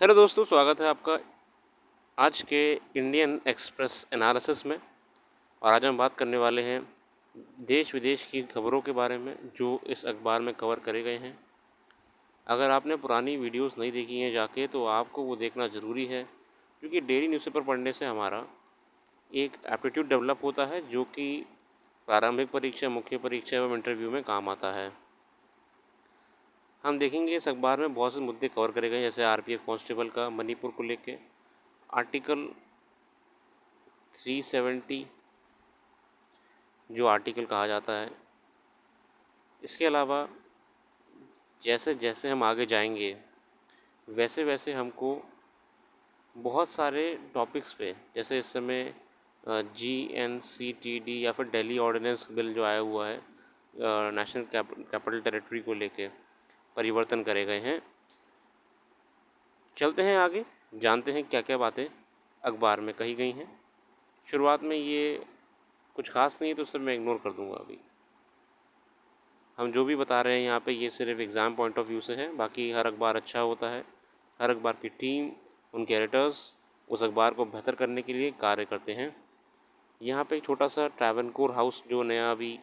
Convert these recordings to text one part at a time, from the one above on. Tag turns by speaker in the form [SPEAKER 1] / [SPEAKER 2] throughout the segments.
[SPEAKER 1] Hello दोस्तों, स्वागत है आपका आज के इंडियन एक्सप्रेस एनालिसिस में। और आज हम बात करने वाले हैं देश विदेश की खबरों के बारे में जो इस अखबार में कवर करे गए हैं। अगर आपने पुरानी वीडियोस नहीं देखी हैं जाके, तो आपको वो देखना ज़रूरी है, क्योंकि डेली न्यूज़पेपर पढ़ने से हमारा एक एप्टीट्यूड डेवलप होता है जो कि प्रारंभिक परीक्षा, मुख्य परीक्षा एवं इंटरव्यू में काम आता है। हम देखेंगे इस अखबार में बहुत से मुद्दे कवर करे गए, जैसे आरपीएफ कांस्टेबल का मणिपुर को लेके आर्टिकल 370 जो आर्टिकल कहा जाता है। इसके अलावा जैसे जैसे हम आगे जाएंगे वैसे वैसे हमको बहुत सारे टॉपिक्स पे, जैसे इस समय GNCTD या फिर दिल्ली ऑर्डिनेंस बिल जो आया हुआ है, नेशनल कैपिटल टेरिटरी को लेके परिवर्तन करे गए हैं। चलते हैं आगे, जानते हैं क्या क्या बातें अखबार में कही गई हैं। शुरुआत में ये कुछ खास नहीं है तो सब मैं इग्नोर कर दूंगा। अभी हम जो भी बता रहे हैं यहाँ पे ये सिर्फ एग्ज़ाम पॉइंट ऑफ व्यू से है। बाकी हर अखबार अच्छा होता है, हर अखबार की टीम, उनके एडिटर्स उस अखबार को बेहतर करने के लिए कार्य करते हैं। यहाँ पे एक छोटा सा ट्रैवनकोर हाउस जो नया अभी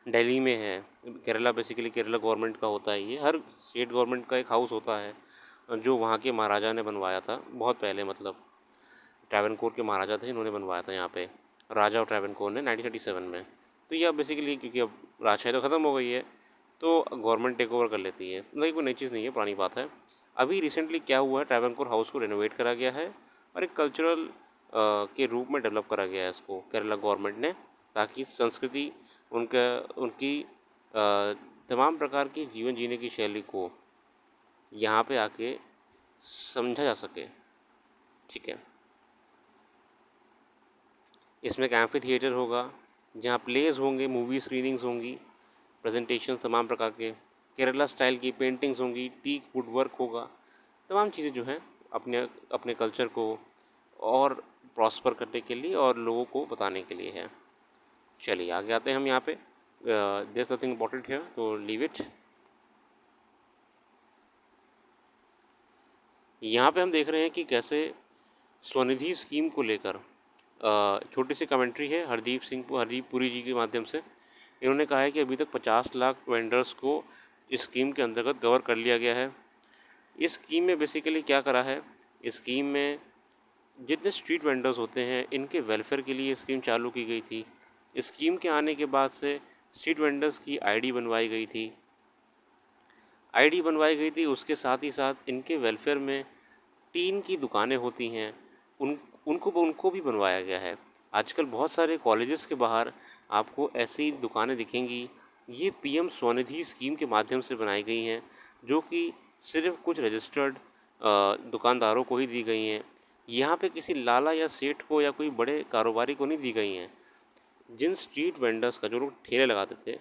[SPEAKER 1] दिल्ली में है, केरला, बेसिकली केरला गवर्नमेंट का होता है। ये हर स्टेट गवर्नमेंट का एक हाउस होता है जो वहाँ के महाराजा ने बनवाया था बहुत पहले। मतलब ट्रैवनकोर के महाराजा थे, इन्होंने बनवाया था यहाँ पे, राजा और ट्रैवनकोर ने 1937 में। तो ये अब बेसिकली, क्योंकि अब राजशाही तो ख़त्म हो गई है तो गवर्नमेंट टेक ओवर कर लेती है। मतलब कोई नई चीज़ नहीं है, पुरानी बात है। अभी रिसेंटली क्या हुआ है, ट्रैवनकोर हाउस को रेनोवेट करा गया है और एक कल्चरल के रूप में डेवलप करा गया है इसको केरला गवर्नमेंट ने, ताकि संस्कृति, उनकी तमाम प्रकार की जीवन जीने की शैली को यहाँ पे आके समझा जा सके। ठीक है, इसमें एक एम्फी थिएटर होगा जहाँ प्लेज होंगे, मूवी स्क्रीनिंग्स होंगी, प्रेजेंटेशंस तमाम प्रकार के, केरला स्टाइल की पेंटिंग्स होंगी, टीक वुड वर्क होगा। तमाम चीज़ें जो हैं अपने अपने कल्चर को और प्रॉस्पर करने के लिए और लोगों को बताने के लिए है। चलिए आगे आते हैं हम यहाँ पे। देयर समथिंग इम्पोर्टेंट है तो लीव इट। यहाँ पे हम देख रहे हैं कि कैसे स्वनिधि स्कीम को लेकर छोटी सी कमेंट्री है हरदीप पुरी जी के माध्यम से। इन्होंने कहा है कि अभी तक 50 लाख वेंडर्स को इस स्कीम के अंतर्गत कवर कर लिया गया है। इस स्कीम में बेसिकली क्या करा है, इस स्कीम में जितने स्ट्रीट वेंडर्स होते हैं इनके वेलफेयर के लिए स्कीम चालू की गई थी। इस स्कीम के आने के बाद से स्ट्रीट वेंडर्स की आईडी बनवाई गई थी, उसके साथ ही साथ इनके वेलफेयर में टीन की दुकानें होती हैं, उनको भी बनवाया गया है। आजकल बहुत सारे कॉलेजेस के बाहर आपको ऐसी दुकानें दिखेंगी। ये पीएम स्वनिधि स्कीम के माध्यम से बनाई गई हैं, जो कि सिर्फ कुछ रजिस्टर्ड दुकानदारों को ही दी गई हैं। यहाँ पे किसी लाला या सेठ को या कोई बड़े कारोबारी को नहीं दी गई हैं। जिन स्ट्रीट वेंडर्स का, जो लोग ठेले लगाते थे,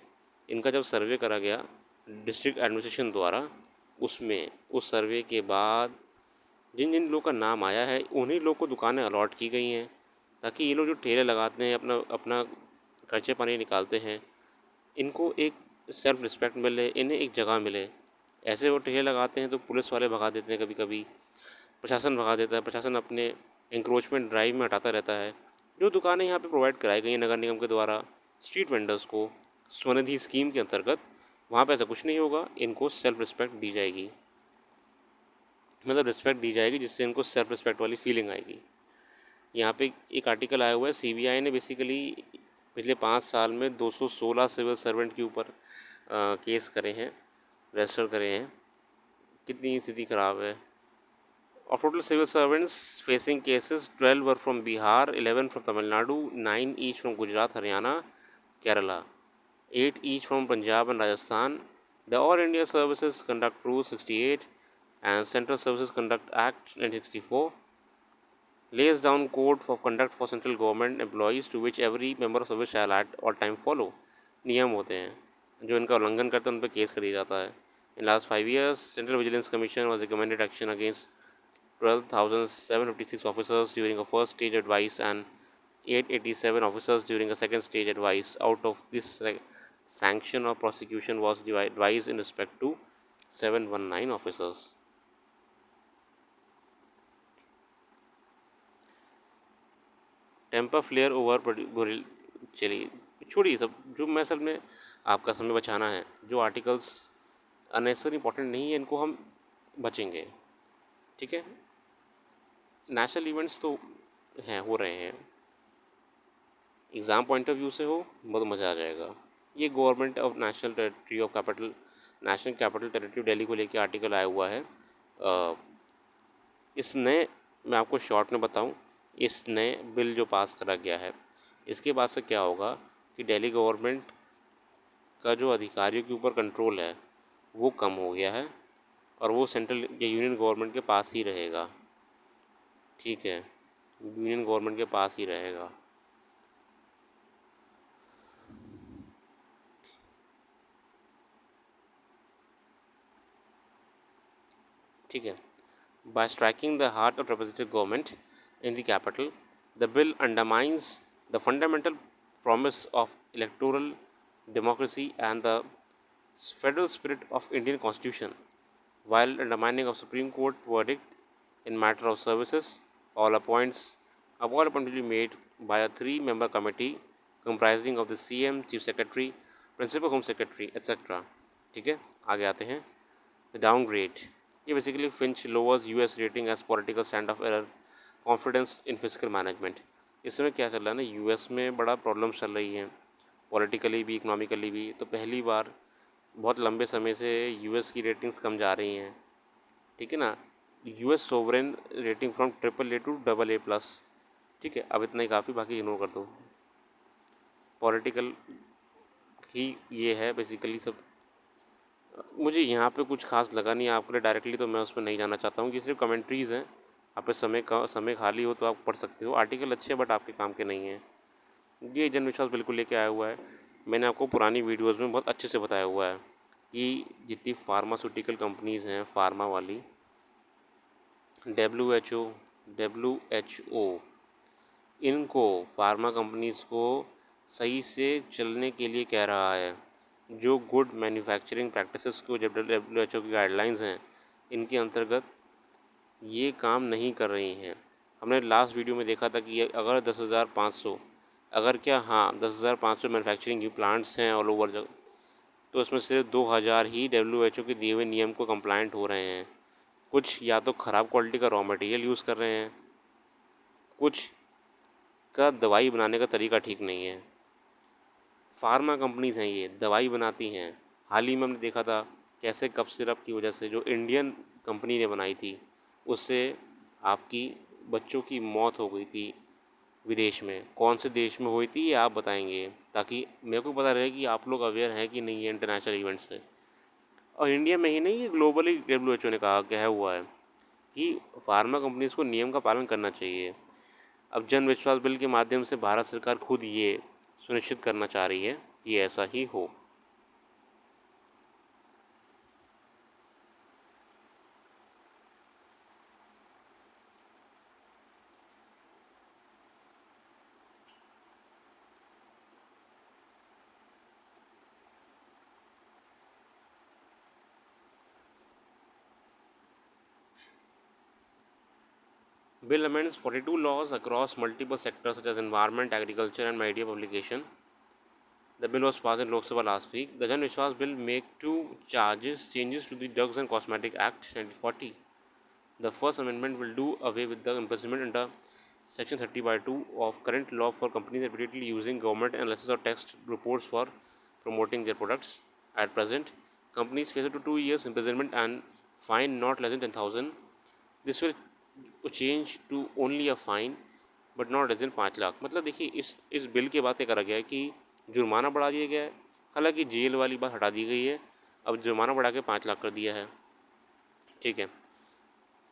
[SPEAKER 1] इनका जब सर्वे करा गया डिस्ट्रिक्ट एडमिनिस्ट्रेशन द्वारा, उसमें उस सर्वे के बाद जिन जिन लोगों का नाम आया है उन्हीं लोग को दुकानें अलॉट की गई हैं, ताकि ये लोग जो ठेले लगाते हैं, अपना अपना खर्चे पानी निकालते हैं, इनको एक सेल्फ रिस्पेक्ट मिले, इन्हें एक जगह मिले। ऐसे वो ठेले लगाते हैं तो पुलिस वाले भगा देते हैं, कभी कभी प्रशासन भगा देता है, प्रशासन अपने इंक्रोचमेंट ड्राइव में हटाता रहता है। जो दुकानें यहाँ पे प्रोवाइड कराई गई हैं नगर निगम के द्वारा स्ट्रीट वेंडर्स को स्वनिधि स्कीम के अंतर्गत, वहाँ पे ऐसा कुछ नहीं होगा। इनको सेल्फ रिस्पेक्ट दी जाएगी, मतलब रिस्पेक्ट दी जाएगी, जिससे इनको सेल्फ रिस्पेक्ट वाली फीलिंग आएगी। यहाँ पे एक आर्टिकल आया हुआ है, सीबीआई ने बेसिकली पिछले 5 साल में 216 सिविल सर्वेंट के ऊपर केस करे हैं, रजिस्टर करे हैं। कितनी स्थिति ख़राब है। Of total civil servants facing cases, 12 were from Bihar, 11 from Tamil Nadu, 9 each from Gujarat, Haryana, Kerala, 8 each from Punjab and Rajasthan. The All India Services Conduct Rule 68 and Central Services Conduct Act 1964 lays down code of conduct for central government employees to which every member of service shall at all time follow. नियम होते हैं, जो इनका उल्लंघन करते हैं उन पर केस कर दिया जाता है। In last 5 years, Central Vigilance Commission was recommended action against 12,756 officers during a first stage advice and 887 officers during a second stage advice. Out of this, sanction or prosecution was advised in respect to 719 officers. Temper flare over. चलिए छोड़िए सब, जो मैं असल में आपका समय बचाना है, जो आर्टिकल्स अननेसेसरी इंपॉर्टेंट नहीं है इनको हम बचेंगे, ठीक है। नेशनल इवेंट्स तो हैं, हो रहे हैं, एग्ज़ाम पॉइंट ऑफ व्यू से हो बहुत मज़ा आ जाएगा। ये government of national territory of capital, national capital territory Delhi को लेकर आर्टिकल आया हुआ है। इस नए, मैं आपको शॉर्ट में बताऊं, इस नए बिल जो पास करा गया है, इसके बाद से क्या होगा कि दिल्ली गवर्नमेंट का जो अधिकारियों के ऊपर कंट्रोल है वो कम हो गया है और वो सेंट्रल या यूनियन गवर्नमेंट के पास ही रहेगा, ठीक है, यूनियन गवर्नमेंट के पास ही रहेगा। ठीक है। By striking the heart of representative government in the capital, the bill undermines the fundamental promise of electoral democracy and the federal spirit of Indian Constitution, while undermining of Supreme Court verdict in matter of services. All appointments will be made by a three-member committee comprising of the CM, Chief Secretary, Principal Home Secretary, etc. ठीक है, आगे आते हैं। The downgrade, ये basically Fitch lowers US rating as political stand off error confidence in physical management. इस समय क्या चल रहा है ना, यूएस में बड़ा प्रॉब्लम्स चल रही हैं, पॉलिटिकली भी इकोनॉमिकली भी। तो पहली बार बहुत लंबे समय से यूएस की रेटिंग्स कम जा रही हैं, ठीक है ना। US sovereign rating from AAA to AA+, ठीक है। अब इतना ही काफ़ी, बाकी इग्नोर कर दो। पॉलिटिकल ही ये है बेसिकली सब। मुझे यहाँ पे कुछ खास लगा नहीं आपके लिए डायरेक्टली, तो मैं उस पर नहीं जाना चाहता हूँ कि सिर्फ कमेंट्रीज़ हैं। आप पे समय खाली हो तो आप पढ़ सकते हो, आर्टिकल अच्छे हैं बट आपके काम के नहीं हैं। ये जन विश्वास बिल्कुल लेके आया हुआ है। मैंने आपको पुरानी वीडियोज़ में बहुत अच्छे से बताया हुआ है कि जितनी फार्मास्यूटिकल कंपनीज़ हैं, फार्मा वाली, WHO इनको, फार्मा कंपनीज़ को सही से चलने के लिए कह रहा है। जो गुड मैन्युफैक्चरिंग प्रैक्टिसेस को जब WHO की गाइडलाइंस हैं, इनके अंतर्गत ये काम नहीं कर रही हैं। हमने लास्ट वीडियो में देखा था कि अगर 10,500, अगर क्या, हाँ 10,500 मैन्युफैक्चरिंग प्लांट्स हैं ऑल ओवर जगह, तो इसमें सिर्फ 2,000 ही WHO के दिए हुए नियम को कंप्लाइंट हो रहे हैं। कुछ या तो ख़राब क्वालिटी का रॉ मटेरियल यूज़ कर रहे हैं, कुछ का दवाई बनाने का तरीका ठीक नहीं है। फार्मा कंपनीज़ हैं, ये दवाई बनाती हैं। हाल ही में हमने देखा था कैसे कफ सिरप की वजह से, जो इंडियन कंपनी ने बनाई थी, उससे आपकी बच्चों की मौत हो गई थी विदेश में। कौन से देश में हुई थी ये आप बताएंगे, ताकि मेरे को पता रहे कि आप लोग अवेयर हैं कि नहीं है इंटरनेशनल इवेंट से। और इंडिया में ही नहीं, ये ग्लोबली WHO ने कहा हुआ है कि फार्मा कंपनीज़ को नियम का पालन करना चाहिए। अब जन विश्वास बिल के माध्यम से भारत सरकार खुद ये सुनिश्चित करना चाह रही है कि ऐसा ही हो। Bill amends 42 laws across multiple sectors such as environment, agriculture, and media publication. The bill was passed in Lok Sabha last week. The Jan Vishwas bill make two changes to the Drugs and Cosmetic Act 1940. The first amendment will do away with the imprisonment under Section 30/2 of current law for companies repeatedly using government analysis or text reports for promoting their products. At present, companies face up to 2 years imprisonment and fine not less than 10,000. This will change to only a fine but not less than 5 lakh. मतलब देखिए, इस bill के बाद क्या करा गया है कि जुर्माना बढ़ा दिया गया है। हालांकि जेल वाली बात हटा दी गई है, अब जुर्माना बढ़ा के 5 लाख कर दिया है, ठीक है।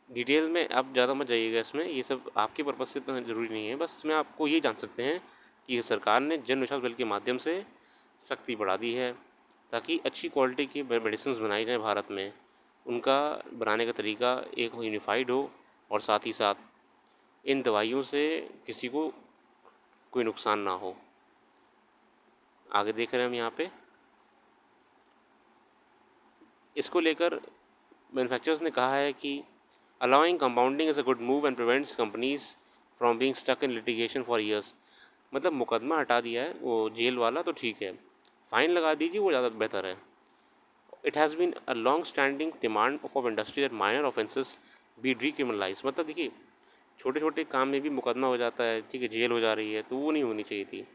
[SPEAKER 1] डिटेल में आप ज़्यादा मत जाइएगा इसमें, ये सब आपके पर्पज़ से तो ज़रूरी नहीं है। बस इसमें आपको ये जान सकते हैं कि सरकार ने जन विश्वास बिल के माध्यम से सख्ती बढ़ा दी है ताकि अच्छी क्वालिटी की मेडिसिन बनाई जाए भारत में, उनका बनाने का तरीका एक यूनिफाइड हो, और साथ ही साथ इन दवाइयों से किसी को कोई नुकसान ना हो। आगे देख रहे हैं हम यहाँ पे, इसको लेकर मैन्युफैक्चरर्स ने कहा है कि allowing compounding is a good move and prevents companies from being stuck in litigation for years. मतलब मुकदमा हटा दिया है वो जेल वाला तो ठीक है, फ़ाइन लगा दीजिए वो ज़्यादा बेहतर है। It has been a long standing demand of industry that minor offences be decriminalize. मतलब देखिए छोटे छोटे काम में भी मुकदमा हो जाता है, ठीक है, जेल हो जा रही है, तो वो नहीं होनी चाहिए थी।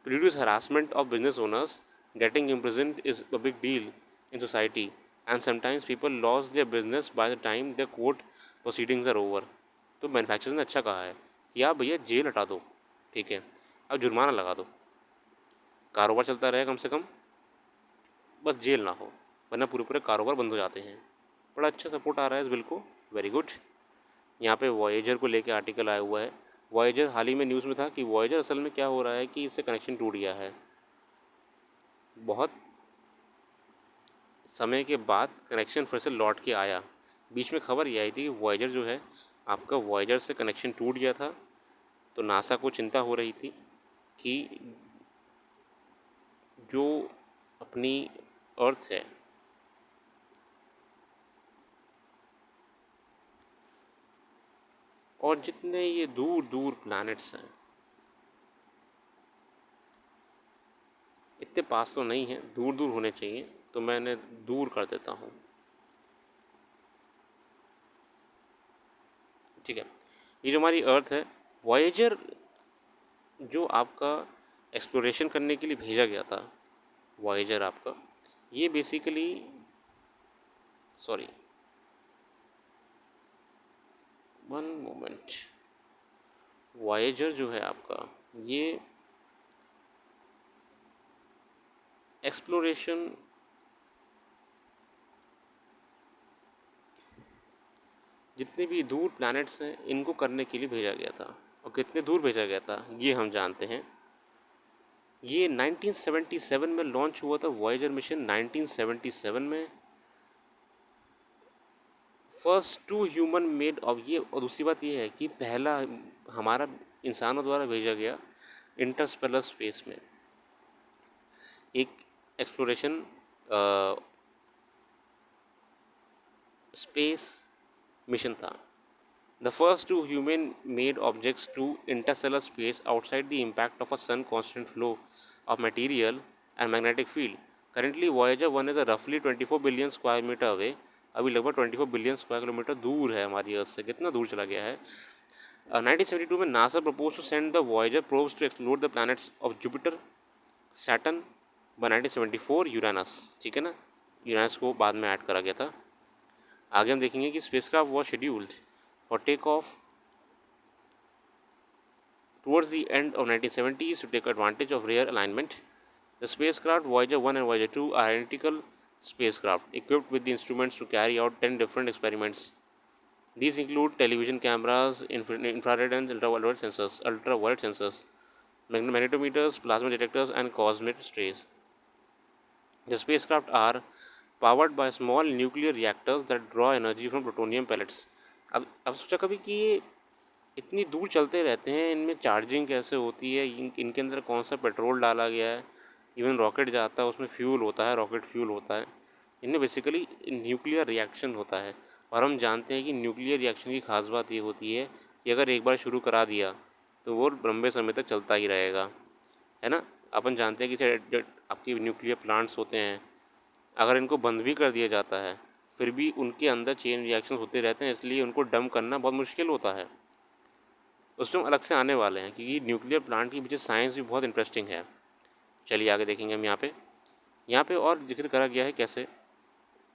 [SPEAKER 1] To reduce harassment of business owners, getting imprisoned is a big deal in society, and sometimes people lose their business by the time their court proceedings are over. तो मैन्युफैक्चरर्स ने अच्छा कहा है कि आप भैया जेल हटा दो, ठीक है, अब जुर्माना लगा दो, कारोबार चलता रहे कम से कम, बस जेल ना हो, वरना पूरे पूरे कारोबार बंद हो जाते हैं। बड़ा अच्छा सपोर्ट आ रहा है इस बिल को, वेरी गुड। यहाँ पे वॉयेजर को लेके आर्टिकल आया हुआ है। वॉयेजर हाल ही में न्यूज़ में था कि वॉयेजर असल में क्या हो रहा है कि इससे कनेक्शन टूट गया है, बहुत समय के बाद कनेक्शन फिर से लौट के आया। बीच में खबर ये आई थी कि वॉयेजर जो है आपका, वॉयेजर से कनेक्शन टूट गया था, तो नासा को चिंता हो रही थी कि जो अपनी अर्थ है और जितने ये दूर दूर प्लैनेट्स हैं, इतने पास तो नहीं हैं, दूर दूर होने चाहिए, तो मैं इन्हें दूर कर देता हूँ, ठीक है। ये जो हमारी अर्थ है, वॉयेजर जो आपका एक्सप्लोरेशन करने के लिए भेजा गया था, वॉयेजर आपका, ये basically, sorry one moment, Voyager जो है आपका, ये एक्सप्लोरेशन जितने भी दूर प्लैनेट्स हैं इनको करने के लिए भेजा गया था, और कितने दूर भेजा गया था ये हम जानते हैं। ये 1977 में लॉन्च हुआ था वॉयेजर मिशन, 1977 में फर्स्ट टू ह्यूमन मेड। और ये, और दूसरी बात ये है कि पहला हमारा इंसानों द्वारा भेजा गया इंटरस्टेलर स्पेस में एक एक्सप्लोरेशन स्पेस मिशन था। The first two human-made objects to interstellar space outside the impact of a sun constant flow of material and magnetic field. Currently, Voyager 1 is a roughly 24 billion square meter away. अभी लगभग 24 billion square kilometre दूर है हमारी अर्थ से। कितना दूर चला गया है? 1972 में NASA propose to send the Voyager probes to explore the planets of Jupiter, Saturn. By 1974 Uranus, ठीक है ना, यूरेनस को बाद में ऐड करा गया था। आगे हम देखेंगे कि spacecraft was scheduled for takeoff towards the end of 1970s to take advantage of rare alignment. The spacecraft Voyager 1 and Voyager 2 are identical spacecraft equipped with the instruments to carry out 10 different experiments. These include television cameras, infrared and ultraviolet sensors, magnetometers, plasma detectors, and cosmic rays. The spacecraft are powered by small nuclear reactors that draw energy from plutonium pellets. अब सोचा कभी कि ये इतनी दूर चलते रहते हैं, इनमें चार्जिंग कैसे होती है, इनके अंदर कौन सा पेट्रोल डाला गया है, इवन रॉकेट जाता है उसमें फ्यूल होता है, रॉकेट फ्यूल होता है, इनमें बेसिकली न्यूक्लियर रिएक्शन होता है। और हम जानते हैं कि न्यूक्लियर रिएक्शन की खास बात ये होती है कि अगर एक बार शुरू करा दिया तो वो लंबे समय तक चलता ही रहेगा, है ना। अपन जानते हैं कि जो आपके न्यूक्लियर प्लांट्स होते हैं, अगर इनको बंद भी कर दिया जाता है फिर भी उनके अंदर चेन रिएक्शन होते रहते हैं, इसलिए उनको डंप करना बहुत मुश्किल होता है। उसमें हम अलग से आने वाले हैं क्योंकि न्यूक्लियर प्लांट की पीछे साइंस भी बहुत इंटरेस्टिंग है। चलिए आगे देखेंगे हम यहाँ पे और जिक्र करा गया है कैसे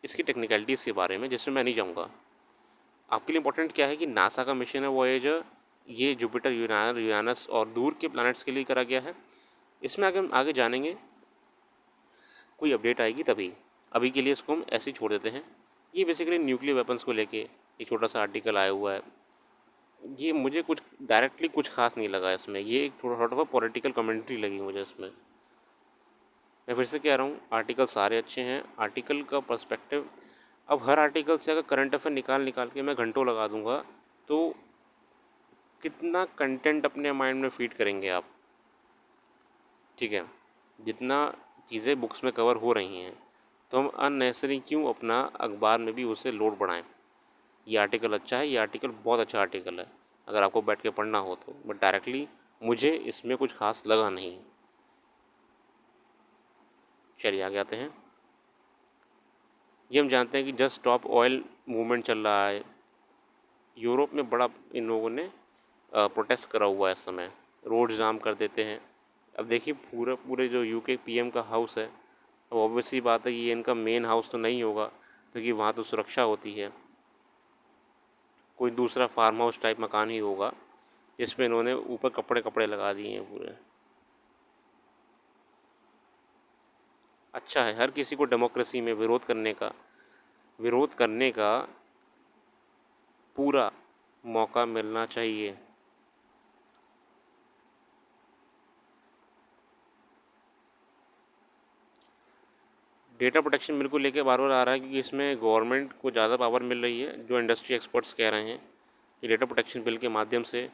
[SPEAKER 1] इसकी टेक्निकलिटीज़ के बारे में, जिसमें मैं नहीं जाऊँगा। आपके लिए इंपॉर्टेंट क्या है कि नासा का मिशन है वॉयेजर, ये जुपिटर, यूरेनस और दूर के प्लैनेट्स के लिए करा गया है। इसमें आगे हम आगे जानेंगे, कोई अपडेट आएगी तभी। अभी के लिए इसको हम ऐसे ही छोड़ देते हैं। ये बेसिकली न्यूक्लियर वेपन्स को लेके एक छोटा सा आर्टिकल आया हुआ है। ये मुझे कुछ डायरेक्टली कुछ खास नहीं लगा इसमें, ये एक थोड़ा थोड़ा पॉलिटिकल कमेंट्री लगी मुझे इसमें। मैं फिर से कह रहा हूँ, आर्टिकल सारे अच्छे हैं, आर्टिकल का पर्सपेक्टिव, अब हर आर्टिकल से अगर करंट अफेयर निकाल के मैं घंटों लगा दूँगा तो कितना कंटेंट अपने माइंड में फीड करेंगे आप, ठीक है। जितना चीज़ें बुक्स में कवर हो रही हैं तो हम अननेसेसरी क्यों अपना अखबार में भी उसे लोड बढ़ाएं। ये आर्टिकल अच्छा है, ये आर्टिकल बहुत अच्छा आर्टिकल है, अगर आपको बैठ के पढ़ना हो तो, बट डायरेक्टली मुझे इसमें कुछ खास लगा नहीं। चलिए आगे आते हैं। ये हम जानते हैं कि जस्ट स्टॉप ऑयल मूवमेंट चल रहा है, यूरोप में बड़ा इन लोगों ने प्रोटेस्ट करा हुआ है इस समय, रोड जाम कर देते हैं। अब देखिए पूरे जो यूके पीएम का हाउस है, अब ऑब्वियसली बात है ये इनका मेन हाउस तो नहीं होगा, क्योंकि वहाँ तो सुरक्षा होती है, कोई दूसरा फार्म हाउस टाइप मकान ही होगा जिसमें इन्होंने ऊपर कपड़े कपड़े लगा दिए हैं पूरे। अच्छा है, हर किसी को डेमोक्रेसी में विरोध करने का पूरा मौका मिलना चाहिए। डेटा प्रोटेक्शन बिल को लेकर बार बार आ रहा है क्योंकि इसमें गवर्नमेंट को ज़्यादा पावर मिल रही है। जो इंडस्ट्री एक्सपर्ट्स कह रहे हैं कि डेटा प्रोटेक्शन बिल के माध्यम से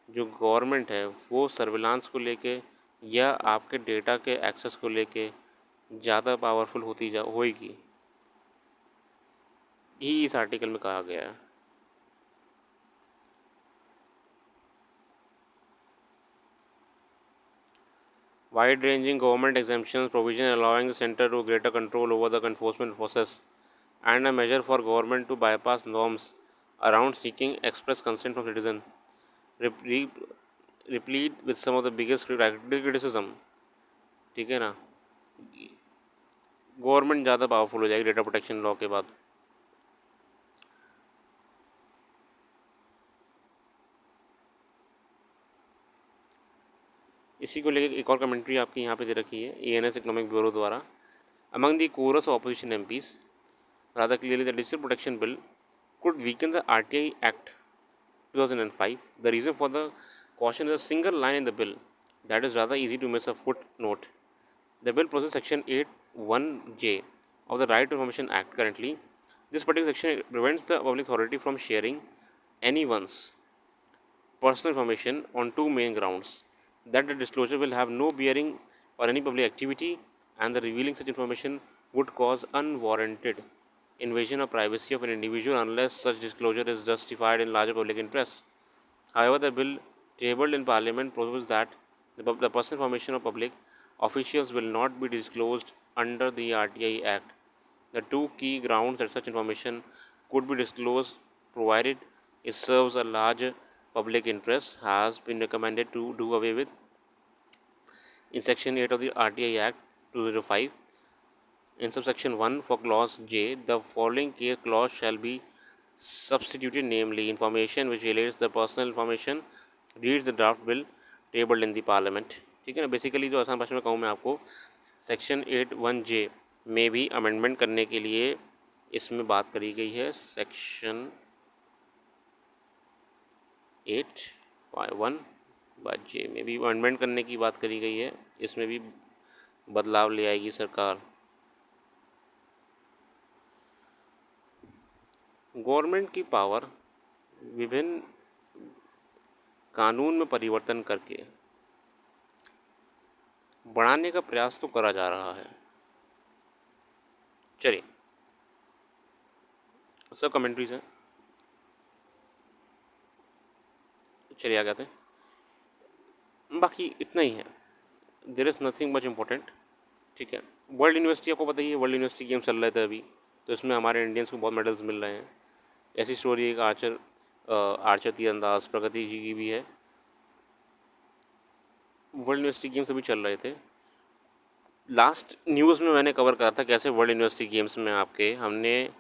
[SPEAKER 1] जो गवर्नमेंट है वो सर्विलांस को लेके या आपके डेटा के एक्सेस को लेके ज़्यादा पावरफुल होती होएगी, ही इस आर्टिकल में कहा गया है। Wide ranging government exemptions provision allowing the center to greater control over the enforcement process and a measure for government to bypass norms around seeking express consent from citizen, replete with some of the biggest criticism। ठीक है ना, government ज़्यादा powerful हो जाएगी data protection law के बाद। इसी को लेकर एक और कमेंट्री आपकी यहाँ पे दे रखी है ENS इकोनॉमिक ब्यूरो द्वारा। Among the coarse opposition MPs rather clearly the digital protection bill could weaken the RTI Act 2005. The reason for the caution is a single line in the bill that is rather easy to miss, a footnote. The bill process section 8(1)(j of the Right to Information Act. Currently, this particular section prevents the public authority from sharing anyone's personal information on two main grounds: that the disclosure will have no bearing on any public activity, and the revealing such information would cause unwarranted invasion of privacy of an individual unless such disclosure is justified in larger public interest. However, the bill tabled in Parliament proposes that the personal information of public officials will not be disclosed under the RTI Act. The two key grounds that such information could be disclosed, provided it serves a large public interest, has been recommended to do away with in Section 8 of the RTI Act 2005. In subsection 1 for clause J, the following case clause shall be substituted, namely information which relates the personal information reads the draft bill tabled in the parliament। ठीक है ना, basically जो आसान भाषा में कहूँ मैं आपको, सेक्शन 8(1)(j में भी अमेंडमेंट करने के लिए इसमें बात करी गई है। सेक्शन 8(1)(j में भी अमेंडमेंट करने की बात करी गई है, इसमें भी बदलाव ले आएगी सरकार। गवर्नमेंट की पावर विभिन्न कानून में परिवर्तन करके बढ़ाने का प्रयास तो करा जा रहा है। चलिए, सब कमेंट्रीज हैं, चलिए आगे आते हैं। बाकी इतना ही है, there is nothing much important. ठीक है, वर्ल्ड यूनिवर्सिटी आपको पता ही है, वर्ल्ड यूनिवर्सिटी गेम चल रहे थे अभी, तो इसमें हमारे इंडियंस को बहुत मेडल्स मिल रहे हैं। ऐसी स्टोरी एक आर्चर तीरंदाज प्रगति जी की भी है। वर्ल्ड यूनिवर्सिटी गेम्स अभी चल रहे थे, लास्ट न्यूज़ में मैंने कवर करा था कैसे वर्ल्ड यूनिवर्सिटी गेम्स में हमने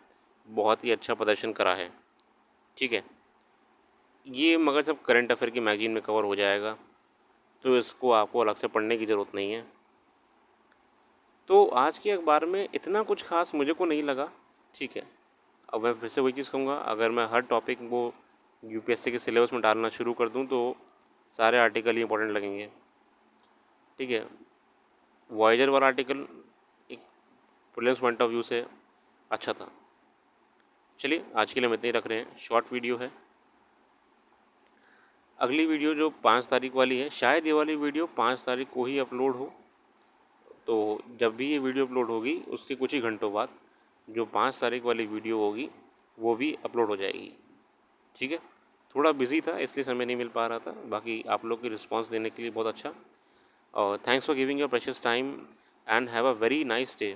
[SPEAKER 1] बहुत ही अच्छा प्रदर्शन करा है। ठीक है, ये मगर सब करंट अफेयर की मैगजीन में कवर हो जाएगा, तो इसको आपको अलग से पढ़ने की ज़रूरत नहीं है। तो आज के अखबार में इतना कुछ खास मुझे को नहीं लगा। ठीक है, अब मैं फिर से वही चीज़ कहूँगा, अगर मैं हर टॉपिक वो UPSC के सिलेबस में डालना शुरू कर दूँ तो सारे आर्टिकल ही इंपॉर्टेंट लगेंगे। ठीक है, वॉयेजर वाला आर्टिकल एक प्रीलिम्स पॉइंट ऑफ व्यू से अच्छा था। चलिए, आज के लिए हम इतने ही रख रहे हैं, शॉर्ट वीडियो है। अगली वीडियो जो 5 तारीख वाली है, शायद ये वाली वीडियो 5 तारीख को ही अपलोड हो, तो जब भी ये वीडियो अपलोड होगी उसके कुछ ही घंटों बाद जो 5 तारीख वाली वीडियो होगी वो भी अपलोड हो जाएगी। ठीक है, थोड़ा बिज़ी था इसलिए समय नहीं मिल पा रहा था। बाकी आप लोग की रिस्पॉन्स देने के लिए बहुत अच्छा, और thanks for giving your precious time and have a very nice day.